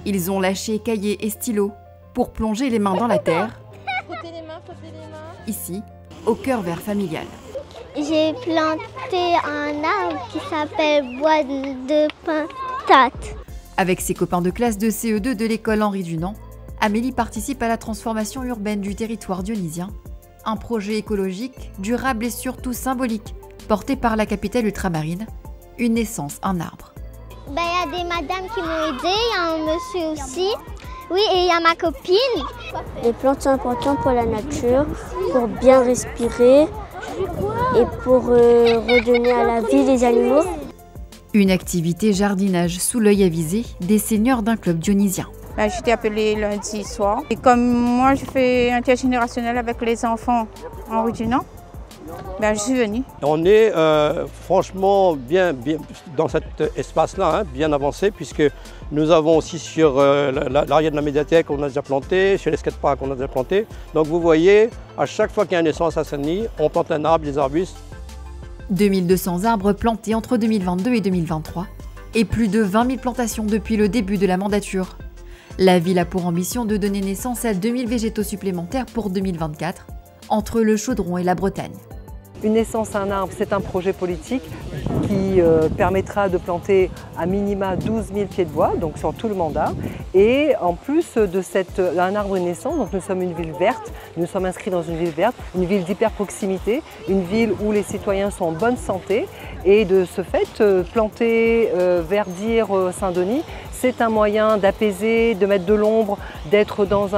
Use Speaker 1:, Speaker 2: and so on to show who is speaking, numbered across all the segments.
Speaker 1: Ils ont lâché cahiers et stylos pour plonger les mains dans la terre, ici, au cœur vert familial.
Speaker 2: J'ai planté un arbre qui s'appelle bois de patates.
Speaker 1: Avec ses copains de classe de CE2 de l'école Henri Dunant, Amélie participe à la transformation urbaine du territoire dionysien, un projet écologique, durable et surtout symbolique, porté par la capitale ultramarine, une naissance, un arbre.
Speaker 2: Il y a des madames qui m'ont aidée, il y a un monsieur aussi. Oui, et il y a ma copine.
Speaker 3: Les plantes sont importantes pour la nature, pour bien respirer et pour redonner à la vie les animaux.
Speaker 1: Une activité jardinage sous l'œil avisé des seniors d'un club dionysien.
Speaker 4: J'étais appelée lundi soir. Et comme moi, je fais intergénérationnel avec les enfants en Henri Dunant, je suis venue.
Speaker 5: On est franchement bien dans cet espace-là, bien avancé, puisque nous avons aussi sur l'arrière de la médiathèque, on a déjà planté, sur les skateparks, on a déjà planté. Donc vous voyez, à chaque fois qu'il y a une naissance à Saint-Denis, on plante un arbre, des arbustes.
Speaker 1: 2200 arbres plantés entre 2022 et 2023 et plus de 20 000 plantations depuis le début de la mandature. La ville a pour ambition de donner naissance à 2000 végétaux supplémentaires pour 2024, entre le Chaudron et la Bretagne.
Speaker 6: Une naissance à un arbre, c'est un projet politique qui permettra de planter à minima 12 000 pieds de bois, donc sur tout le mandat. Et en plus de un arbre naissant, donc nous sommes une ville verte, nous sommes inscrits dans une ville verte, une ville d'hyper proximité, une ville où les citoyens sont en bonne santé. Et de ce fait, planter, verdir Saint-Denis, c'est un moyen d'apaiser, de mettre de l'ombre, d'être dans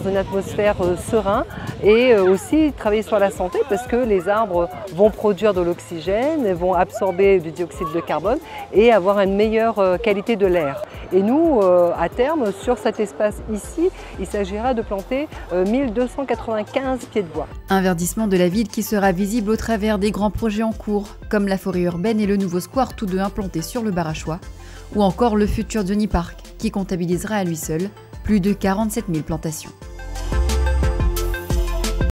Speaker 6: une atmosphère sereine et aussi travailler sur la santé parce que les arbres vont produire de l'oxygène, vont absorber du dioxyde de carbone et avoir une meilleure qualité de l'air. Et nous, à terme, sur cet espace ici, il s'agira de planter 1295 pieds de bois.
Speaker 1: Un verdissement de la ville qui sera visible au travers des grands projets en cours, comme la forêt urbaine et le nouveau square, tous deux implantés sur le Barachois, ou encore le futur Diony Park, qui comptabilisera à lui seul plus de 47 000 plantations.